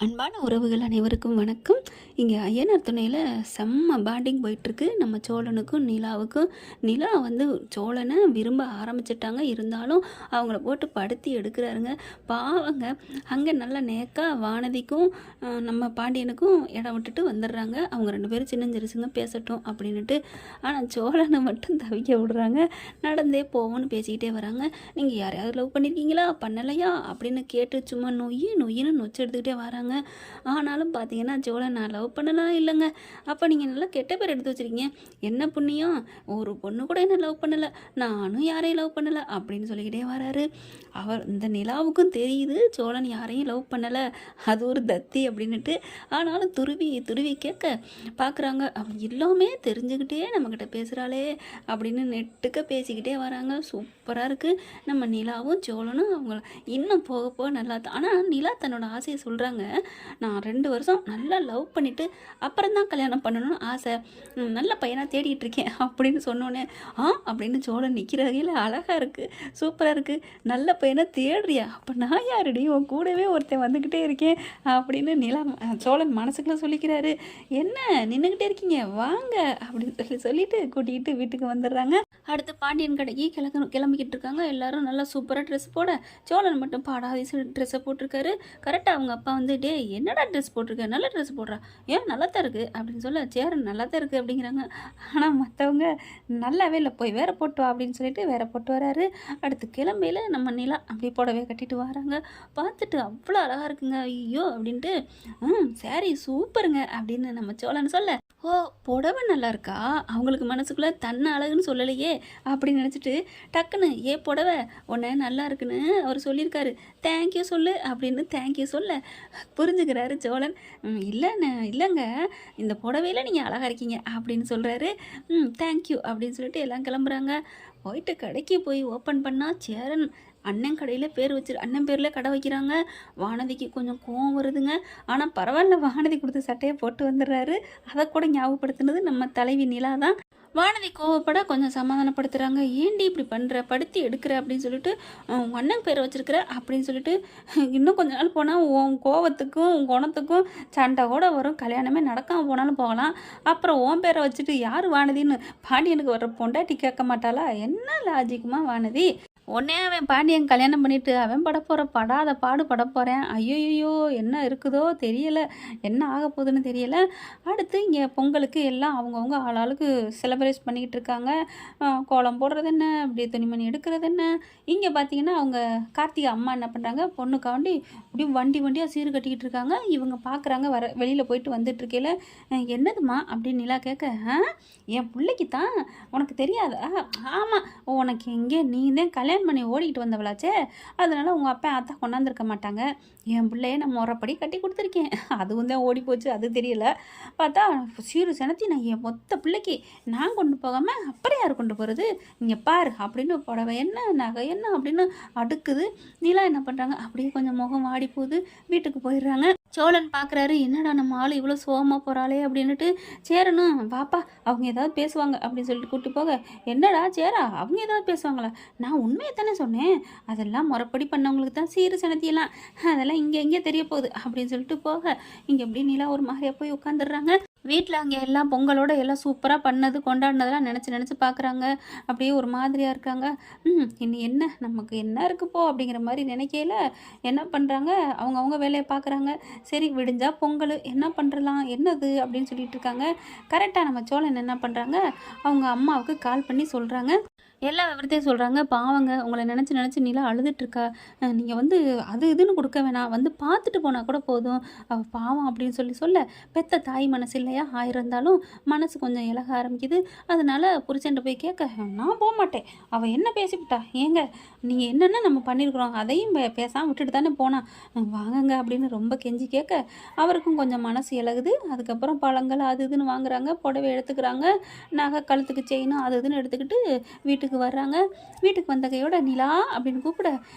அன்பான உறவுகள் அனைவருக்கும் வணக்கம். இங்கே ஐயனார் துணையில் செம்ம பாண்டிங் போயிட்டுருக்கு நம்ம சோழனுக்கும் நிலாவுக்கும். நிலா வந்து சோழனை விரும்ப ஆரம்பிச்சிட்டாங்க. இருந்தாலும் அவங்கள போட்டு படுத்தி எடுக்கிறாருங்க. பாவங்க அங்கே நல்ல நேக்காக வானதிக்கும் நம்ம பாண்டியனுக்கும் இடம் விட்டுட்டு வந்துடுறாங்க. அவங்க ரெண்டு பேரும் சின்னஞ்சிறுசுங்க பேசட்டும் அப்படின்ட்டு. ஆனால் சோழனை மட்டும் தவிக்க விடுறாங்க. நடந்தே போவோன்னு பேசிக்கிட்டே வராங்க. நீங்கள் யாரையாவது லவ் பண்ணியிருக்கீங்களா பண்ணலையா அப்படின்னு கேட்டு சும்மா நொய்யின்னு நொச்சு எடுத்துக்கிட்டே வராங்க. ஆனாலும் பார்த்தீங்கன்னா சோழன் நான் லவ் பண்ணலாம் இல்லைங்க. அப்போ நீங்கள் நல்லா கெட்ட பேர் எடுத்து வச்சுருக்கீங்க. என்ன புண்ணியம், ஒரு பொண்ணு கூட என்ன லவ் பண்ணலை, நானும் யாரையும் லவ் பண்ணலை அப்படின்னு சொல்லிக்கிட்டே வராரு. அவர் இந்த நிலாவுக்கும் தெரியுது சோழன் யாரையும் லவ் பண்ணலை, அது ஒரு தத்தி அப்படின்னுட்டு. ஆனாலும் துருவி கேட்க பார்க்குறாங்க. அவன் எல்லாமே தெரிஞ்சுக்கிட்டே நம்மக்கிட்ட பேசுகிறாளே அப்படின்னு நெட்டுக்க பேசிக்கிட்டே வராங்க. சூப்பராக இருக்குது. நம்ம நிலாவும் சோழனும் அவங்க இன்னும் போக போக நல்லா. ஆனால் நிலா தன்னோட ஆசையை சொல்கிறாங்க. நான் 2 வருஷம் நல்லா லவ் பண்ணிவிட்டு அப்புறம் தான் கல்யாணம் பண்ணணும்னு ஆசை, நல்ல பையனாக தேடிட்டு இருக்கேன் அப்படின்னு சொன்னோன்னே அப்படின்னு சோழன் நிற்கிற வகையில் அழகாக இருக்குது, சூப்பராக இருக்குது. நல்ல பையனை தேடுறியா, அப்போ நான் யாருடி, உன் கூடவே ஒருத்தன் வந்துக்கிட்டே இருக்கேன் அப்படின்னு சோழன் மனசுக்குள்ளே சொல்லிக்கிறாரு. என்ன நின்றுக்கிட்டே இருக்கீங்க, வாங்க அப்படின்னு சொல்லிட்டு கூட்டிகிட்டு வீட்டுக்கு வந்துடுறாங்க. அடுத்து பாண்டியன் கடைக்கு கிளம்பிக்கிட்டு இருக்காங்க. எல்லாரும் நல்லா சூப்பராக ட்ரெஸ் போட சோழன் மட்டும் பாடாதி ட்ரெஸ்ஸை போட்டிருக்காரு. கரெக்டாக அவங்க அப்பா வந்து டே என்னடா ட்ரெஸ் போட்டிருக்க, நல்ல ட்ரெஸ் போடுறா, ஏன் நல்லா தான் இருக்குது அப்படின்னு சொல்ல சேரன் நல்லா தான் இருக்குது அப்படிங்கிறாங்க. ஆனால் மற்றவங்க நல்லாவே இல்லை, போய் வேற போட்டு வா அப்படின்னு சொல்லிட்டு வேற போட்டு வராரு. அடுத்து கிளம்பையில் நம்ம நிலா அப்படியே புடவை கட்டிட்டு வராங்க. பார்த்துட்டு அவ்வளோ அழகாக இருக்குங்க, ஐயோ அப்படின்ட்டு. சாரி சூப்பருங்க அப்படின்னு நம்ம சோழன் சொல்ல, ஓ புடவை நல்லா இருக்கா, அவங்களுக்கு மனசுக்குள்ளே தன்னை அழகுன்னு சொல்லலையே அப்படின்னு நினச்சிட்டு டக்குன்னு ஏ புடவை உன்னை நல்லா இருக்குன்னு அவர் சொல்லியிருக்காரு, தேங்க்யூ சொல்லு அப்படின்னு தேங்க்யூ சொல்ல புரிஞ்சுக்கிறாரு சோழன். இல்லைங்க, இந்த புடவையில் நீங்கள் அழகாக இருக்கீங்க அப்படின்னு சொல்கிறாரு. தேங்க்யூ அப்படின்னு சொல்லிட்டு எல்லாம் கிளம்புறாங்க. போயிட்டு கடைக்கு போய் ஓப்பன் பண்ணால் சேரன் அண்ணன் கடையில் அண்ணன் பேரில் கடை வைக்கிறாங்க. வானதிக்கு கொஞ்சம் கோவம் வருதுங்க. ஆனால் பரவாயில்ல, வானதி கொடுத்த சட்டையை போட்டு வந்துடுறாரு. அதை கூட ஞாபகப்படுத்துனது நம்ம தலைவி நிலா தான். வானதி கோவப்பட கொஞ்சம் சமாதானப்படுத்துகிறாங்க. ஏண்டி இப்படி பண்ணுற, படுத்தி எடுக்கிற அப்படின்னு சொல்லிட்டு, உன் அண்ணன் பேரை வச்சுருக்கிற அப்படின்னு சொல்லிட்டு, இன்னும் கொஞ்ச நாள் போனால் உன் கோவத்துக்கும் உன் குணத்துக்கும் சண்டை கூட வரும், கல்யாணமே நடக்காமல் போனாலும் போகலாம். அப்புறம் உன் பேரை வச்சுட்டு யார் வானதின்னு பாண்டியனுக்கு வர்ற பொண்டாட்டி கேட்க மாட்டாளா, என்ன லாஜிக்குமா வானதி, உடனே அவன் பாண்டியன் கல்யாணம் பண்ணிவிட்டு அவன் படாத பாடு பட போகிறேன். ஐயோயோ என்ன இருக்குதோ தெரியலை, என்ன ஆக போகுதுன்னு தெரியலை. அடுத்து இங்கே பொங்கலுக்கு எல்லாம் அவங்கவுங்க ஆளாளுக்கு செலிப்ரேட் பண்ணிக்கிட்டு இருக்காங்க. கோலம் போடுறது என்ன, அப்படியே துணிமணி எடுக்கிறது என்ன. இங்கே பார்த்தீங்கன்னா அவங்க கார்த்திகை அம்மா என்ன பண்ணுறாங்க, பொண்ணுக்காண்டி அப்படியே வண்டியாக சீர் கட்டிக்கிட்டு இருக்காங்க. இவங்க பார்க்குறாங்க, வெளியில் போயிட்டு வந்துட்டு இருக்கையில், என்னதுமா அப்படின்னு நிலா கேட்க, என் பிள்ளைக்கு தான், உனக்கு தெரியாதா, ஆமாம் உனக்கு எங்கே நீ தான் கல்யாணம் பண்ணி ஓடிக்கிட்டு வந்தவளாச்சே, அதனால் உங்கள் அப்பா ஆத்தா கொண்டாந்துருக்க மாட்டாங்க. என் பிள்ளைய நான் முறைப்படி கட்டி கொடுத்துருக்கேன், அதுவும் தான் ஓடி போச்சு, அது தெரியல. பார்த்தா சீரு செனத்தி நான் என் மொத்த பிள்ளைக்கு நான் கொண்டு போகாமல் அப்புறம் யார் கொண்டு போகிறது, இங்கே பாரு அப்படின்னு புடவை என்ன நகை என்ன அப்படின்னு அடுக்குது. நிலா என்ன பண்ணுறாங்க, அப்படியே கொஞ்சம் முகம் வாடி போகுது, வீட்டுக்கு போயிடுறாங்க. சோழன் பார்க்குறாரு, என்னடா நம்ம ஆள் இவ்வளோ சோகமாக போகிறாளே அப்படின்னுட்டு. சேரனும் வாப்பா அவங்க ஏதாவது பேசுவாங்க அப்படின்னு சொல்லிட்டு கூப்பிட்டு போக, என்னடா சேரா அவங்க ஏதாவது பேசுவாங்களா, நான் உண்மையை தானே சொன்னேன், அதெல்லாம் முறைப்படி பண்ணவங்களுக்கு தான் சீரு சனத்தியெல்லாம், அதெல்லாம் இங்கே தெரிய போகுது அப்படின்னு சொல்லிட்டு போக, இங்கே எப்படி நிலா ஒரு மாதிரியாக போய் உட்காந்துடுறாங்க. வீட்டில் அங்கே எல்லாம் பொங்கலோட எல்லாம் சூப்பராக பண்ணது கொண்டாடினதெல்லாம் நினச்சி பார்க்குறாங்க. அப்படியே ஒரு மாதிரியாக இருக்காங்க. இனி என்ன நமக்கு என்ன இருக்குப்போ அப்படிங்கிற மாதிரி நினைக்கையில் என்ன பண்ணுறாங்க, அவங்கவுங்க வேலையை பார்க்குறாங்க. சரி விடிஞ்சா பொங்கல் என்ன பண்ணுறலாம் என்னது அப்படின்னு சொல்லிட்டு இருக்காங்க. கரெக்டாக நம்ம சோழன் என்ன பண்ணுறாங்க, அவங்க அம்மாவுக்கு கால் பண்ணி சொல்கிறாங்க. எல்லா விவரத்தையும் சொல்கிறாங்க. பாவங்க உங்களை நினச்சி நிலா அழுதுட்டுருக்கா, நீங்கள் வந்து அது இதுன்னு கொடுக்க வேணாம், வந்து பார்த்துட்டு போனால் கூட போதும், அவள் பாவம் அப்படின்னு சொல்ல, பெத்த தாய் மனசு இல்லையா, ஆயிருந்தாலும் மனசு கொஞ்சம் இலக ஆரம்பிக்குது. அதனால் புருஷன்ட்ட போய் கேட்க, நான் போக மாட்டேன், அவள் என்ன பேசிவிட்டா, ஏங்க நீங்கள் என்னென்ன நம்ம பண்ணியிருக்கிறோம் அதையும் பேசாமல் விட்டுட்டு தானே போனா, வாங்கங்க அப்படின்னு ரொம்ப கெஞ்சி கேட்க, அவருக்கும் கொஞ்சம் மனசு இலகுது. அதுக்கப்புறம் பழங்கள் அது இதுன்னு வாங்குறாங்க, புடவை எடுத்துக்கிறாங்க, நகை கழுத்துக்கு செயினும் அது இதுன்னு எடுத்துக்கிட்டு வீட்டுக்கு வீட்டுக்கு வர்றாங்க. வீட்டுக்கு வந்த கையோட நிலா அப்படின்னு கூப்பிட,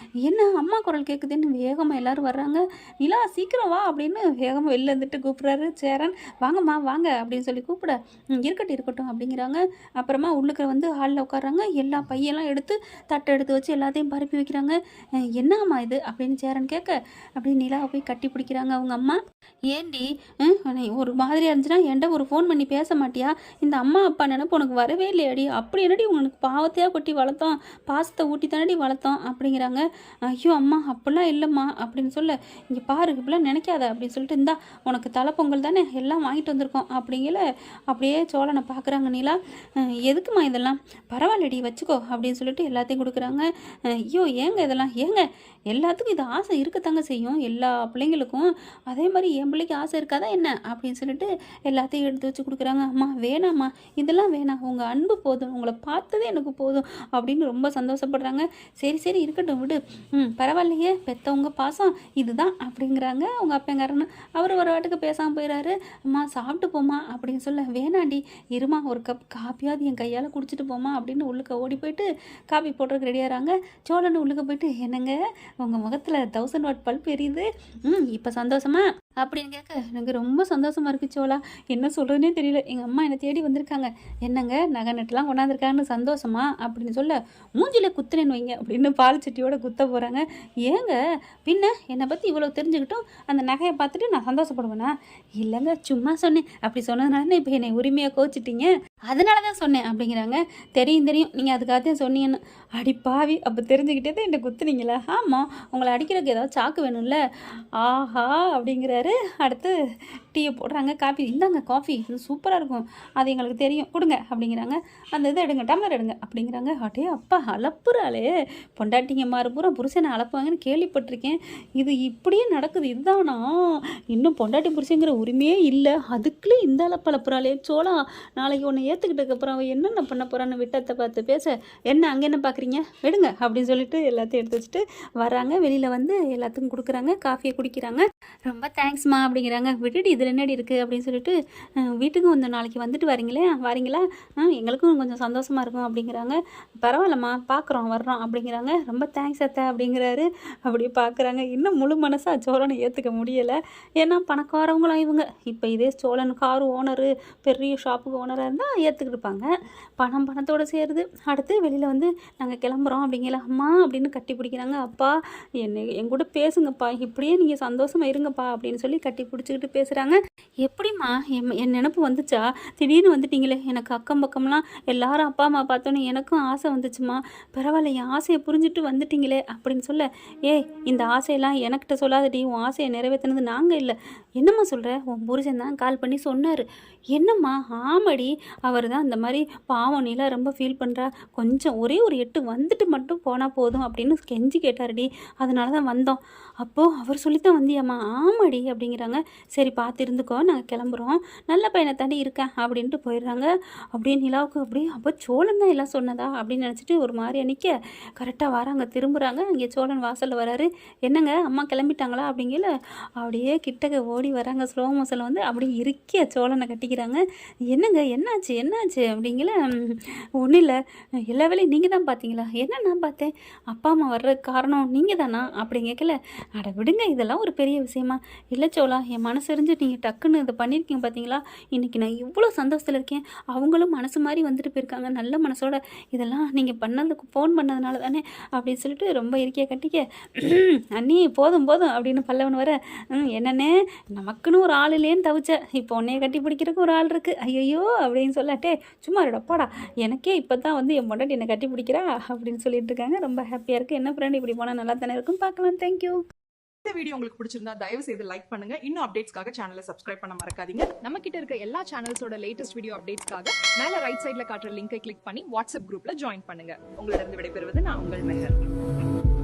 என்ன அம்மா குரல் கேட்குதுன்னு வேகமாக எல்லோரும் வர்றாங்க. நிலா சீக்கிரம் வா அப்படின்னு வேகமாக வெளில இருந்துட்டு கூப்பிட்றாரு சேரன். வாங்கம்மா வாங்க அப்படின்னு சொல்லி கூப்பிட, இருக்கட்டும் இருக்கட்டும் அப்படிங்கிறாங்க. அப்புறமா உள்ளுக்கு வந்து ஹாலில் உட்காடுறாங்க. எல்லா பையெல்லாம் எடுத்து தட்டை எடுத்து வச்சு எல்லாத்தையும் பரப்பி வைக்கிறாங்க. என்னம்மா இது அப்படின்னு சேரன் கேட்க, அப்படின்னு நிலாவை போய் கட்டி பிடிக்கிறாங்க அவங்க அம்மா. ஏண்டி ஒரு மாதிரியாக இருந்துச்சுன்னா என்கிட்ட ஒரு ஃபோன் பண்ணி பேச மாட்டியா? இந்த அம்மா அப்பா நினைப்பு உனக்கு வரவே இல்லையாடி? அப்படி என்னடி உனக்கு பாவத்தையாக கொட்டி வளர்த்தோம், பாசத்தை ஊட்டி தானடி வளர்த்தோம் அப்படிங்கிறாங்க. ஐயோ அம்மா அப்படிலாம் இல்லைம்மா அப்படின்னு சொல்ல, இங்கே பாரு இப்படிலாம் நினைக்காத அப்படின்னு சொல்லிட்டு, இந்தா உனக்கு தலைப்பொங்கல் தானே எல்லாம் வாங்கிட்டு வந்திருக்கோம் அப்படிங்கல. அப்படியே சோழனை பார்க்குறாங்க நிலா. எதுக்குமா இதெல்லாம்? பரவாயில்லடி வச்சுக்கோ அப்படின்னு சொல்லிட்டு எல்லாத்தையும் கொடுக்குறாங்க. ஐயோ ஏங்க இதெல்லாம் ஏங்க? எல்லாத்துக்கும் இது ஆசை இருக்கத்தாங்க செய்யும் எல்லா பிள்ளைங்களுக்கும். அதே மாதிரி என் பிள்ளைக்கு ஆசை இருக்காதா என்ன அப்படின்னு சொல்லிட்டு எல்லாத்தையும் எடுத்து வச்சு கொடுக்குறாங்க. அம்மா வேணாம்மா இதெல்லாம் வேணாம், உங்கள் அன்பு போதும், உங்களை பார்த்ததே எனக்கு போதும் அப்படின்னு ரொம்ப சந்தோஷப்படுறாங்க. சரி சரி இருக்கட்டும் விடு, பரவாயில்லையே பெற்றவங்க பாசம் இதுதான் அப்படிங்கிறாங்க அவங்க அப்பங்காரன்னு. அவர் ஒரு வாட்டுக்கு பேசாமல் போயிடாரு. அம்மா சாப்பிட்டு போமா அப்படின்னு சொல்ல, வேணாண்டி இருமா ஒரு கப் காப்பியாவது என் கையால் குடிச்சிட்டு போமா அப்படின்னு உள்ளுக்க ஓடி போயிட்டு காப்பி போடுறதுக்கு ரெடியாகிறாங்க. சோழன்னு உள்ளுக்க போயிட்டு, என்னங்க உங்கள் முகத்தில் 1000 வாட் பல்ப் எரியுது, இப்போ சந்தோஷமா அப்படின்னு கேட்க, எனக்கு ரொம்ப சந்தோஷமாக இருக்குது சோழா, என்ன சொல்கிறதுனே தெரியல. எங்கள் அம்மா என்னை தேடி வந்திருக்காங்க, என்னங்க நகை நட்டுலாம் கொண்டாந்துருக்காங்கன்னு சந்தோஷமா அப்படின்னு சொல்ல, மூஞ்சில் குத்துனேன்னு வைங்க அப்படின்னு பால் சட்டியோட குத்த போகிறாங்க. ஏங்க பின்ன என்னை பற்றி இவ்வளோ தெரிஞ்சுக்கிட்டும் அந்த நகையை பார்த்துட்டு நான் சந்தோஷப்படுவேனா? இல்லைங்க சும்மா சொன்னேன், அப்படி சொன்னதுனால இப்போ என்னை உரிமையாக கோச்சிட்டீங்க, அதனால தான் சொன்னேன் அப்படிங்கிறாங்க. தெரியும் தெரியும் நீங்கள் அதுக்காகத்தான் சொன்னீங்கன்னு. அடி பாவி, அப்போ தெரிஞ்சுக்கிட்டே தான் என்னை குத்துனீங்களா? ஆமாம், உங்களை அடிக்கிறதுக்கு ஏதாவது சாக்கு வேணும்ல. ஆஹா அப்படிங்கிறாரு. அடுத்து டீயை போடுறாங்க. காஃபி இந்தாங்க, காஃபி இது சூப்பராக இருக்கும், அது எங்களுக்கு தெரியும் கொடுங்க அப்படிங்கிறாங்க. அந்த இதை எடுங்க, டம்ளர் எடுங்க அப்படிங்கிறாங்க. அடே அப்பா அலப்புறாளே, பொண்டாட்டிங்க மாறு பூரா புருஷனை அலப்புவாங்கன்னு கேள்விப்பட்டிருக்கேன், இது இப்படியே நடக்குது, இதுதானா? இன்னும் பொண்டாட்டி புருஷங்கிற உரிமையே இல்லை, அதுக்குள்ளே இந்த அலப்பளப்புறாளே. சோழா நாளைக்கு ஒன்று ஏற்றுக்கிட்டதுக்கப்புறம் அவள் என்னென்ன பண்ண போகிறான்னு விட்டத்தை பார்த்து பேச, என்ன அங்கே என்ன பார்க்குறீங்க எடுங்க அப்படின்னு சொல்லிட்டு எல்லாத்தையும் எடுத்து வச்சுட்டு வராங்க. வெளியில் வந்து எல்லாத்துக்கும் கொடுக்குறாங்க, காஃபியை குடிக்கிறாங்க. ரொம்ப தேங்க்ஸ்மா அப்படிங்கிறாங்க. விட்டுட்டு இதில் என்னடி இருக்குது அப்படின்னு சொல்லிட்டு, வீட்டுக்கும் வந்து நாளைக்கு வந்துட்டு வரீங்களா? எங்களுக்கும் கொஞ்சம் சந்தோஷமாக இருக்கும் அப்படிங்கிறாங்க. பரவாயில்லம்மா பார்க்குறோம் வர்றோம் அப்படிங்கிறாங்க. ரொம்ப தேங்க்ஸ் அத்தை அப்படிங்கிறாரு. அப்படியே பார்க்குறாங்க. இன்னும் முழு மனசாக சோழனை ஏற்றுக்க முடியலை. ஏன்னா பணக்காரவங்களாம் இவங்க. இப்போ இதே சோழன் காரு ஓனரு, பெரிய ஷாப்புக்கு ஓனராக இருந்தால் ஏற்றுக்கிட்டு இருப்பாங்க. பணத்தோடு சேருது. அடுத்து வெளியில் வந்து நாங்கள் கிளம்புறோம் அப்படிங்கிற, அம்மா அப்படின்னு கட்டி பிடிக்கிறாங்க. அப்பா என் கூட பேசுங்கப்பா, இப்படியே நீங்கள் சந்தோஷமாக இருங்கப்பா அப்படின்னு சொல்லி கட்டி பிடிச்சிக்கிட்டு பேசுகிறாங்க. எப்படிம்மா என் நினப்பு வந்துச்சா? திடீர்னு வந்துட்டீங்களே, எனக்கு அக்கம் பக்கம்லாம் எல்லாரும் அப்பா அம்மா பார்த்தோன்னே எனக்கும் ஆசை வந்துச்சுமா. பரவாயில்ல, என் ஆசையை புரிஞ்சுட்டு வந்துட்டீங்களே அப்படின்னு சொல்ல, இந்த ஆசையெல்லாம் எனக்கிட்ட சொல்லாதடி, உன் ஆசையை நிறைவேற்றினது நாங்கள் இல்லை. என்னம்மா சொல்கிற? உன் புருஷன் தான் கால் பண்ணி சொன்னார். என்னம்மா? ஆமாடி, அவர் தான் இந்த மாதிரி பாவம் நிலா ரொம்ப ஃபீல் பண்ணுறா, கொஞ்சம் ஒரே ஒரு 8 வந்துட்டு மட்டும் போனால் போதும் அப்படின்னு கெஞ்சி கேட்டாருடி, அதனால தான் வந்தோம். அப்போது அவர் சொல்லித்தான் வந்தியாம்மா? ஆமாடி அப்படிங்கிறாங்க. சரி பார்த்து இருந்துக்கோ, நாங்கள் கிளம்புறோம், நல்ல பையனை தாண்டி இருக்கேன் அப்படின்ட்டு போயிடுறாங்க. அப்படியே நிலாவுக்கு அப்படியே அப்போ சோழன் தான் எல்லாம் சொன்னதா அப்படின்னு நினச்சிட்டு ஒரு மாதிரி நிற்க, கரெக்டாக வராங்க, திரும்புகிறாங்க. இங்கே சோழன் வாசலில் வராரு. என்னங்க அம்மா கிளம்பிட்டாங்களா அப்படிங்கல. அப்படியே கிட்டக்க ஓடி வராங்க, ஸ்லோ மோஷனில் வந்து அப்படியே இருக்கிய சோழனை கட்டிக்கிறாங்க. என்னங்க என்னாச்சு அப்படிங்கல. ஒன்றும் இல்லை, எல்லா வேலையும் நீங்கள் தான் பார்த்தீங்களா? என்ன நான் பார்த்தேன், அப்பா அம்மா வர்றதுக்கு காரணம் நீங்கள் தானா அப்படி கேட்கல. அட விடுங்க, இதெல்லாம் ஒரு பெரிய விஷயமா? இல்லை சோழா, என் மனசு எரிஞ்சு நீங்கள் டக்குன்னு இதை பண்ணியிருக்கீங்க பார்த்தீங்களா, இன்றைக்கி நான் இவ்வளோ சந்தோஷத்தில் இருக்கேன். அவங்களும் மனசு மாதிரி வந்துட்டு போயிருக்காங்க நல்ல மனசோட. இதெல்லாம் நீங்கள் பண்ணதுக்கு ஃபோன் பண்ணதுனால தானே அப்படின்னு சொல்லிட்டு ரொம்ப இருக்கிய கட்டிக்க, அண்ணி போதும் அப்படின்னு பல்லவன் வர, என்னன்னே நமக்குன்னு ஒரு ஆள் இல்லையேன்னு தவிச்ச, இப்போ உன்னைய கட்டி பிடிக்கிறதுக்கு ஒரு ஆள் இருக்குது, ஐயோ அப்படின்னு சொல்லாட்டே சும்மா இருடப்பாடா, எனக்கே இப்போ தான் வந்து என் பொண்டாட்டி என்னை கட்டி பிடிக்கிறா அப்படின்னு சொல்லிட்டு இருக்காங்க. ரொம்ப ஹாப்பியாக இருக்குது. என்ன ஃப்ரெண்ட் இப்படி போனால் நல்லா தானே இருக்கும், பார்க்கலாம். தேங்க்யூ. இந்த வீடியோ உங்களுக்கு பிடிச்சிருந்தா தயவு செய்து லைக் பண்ணுங்க. இன்னும் அப்டேட்ஸ்க்காக சேனலை சப்ஸ்கிரைப் பண்ண மறக்காதீங்க. நம்ம கிட்ட இருக்க எல்லா சேனல்ஸோட லேட்டஸ்ட் வீடியோ அப்டேட்ஸ்க்காக மேல ரைட் சைடுல காட்டுற லிங்கை கிளிக் பண்ணி வாட்ஸ்அப் குரூப்ல ஜாயின் பண்ணுங்க. உங்களிடம் விடைபெறுவது நான் உங்கள் மெஹர்.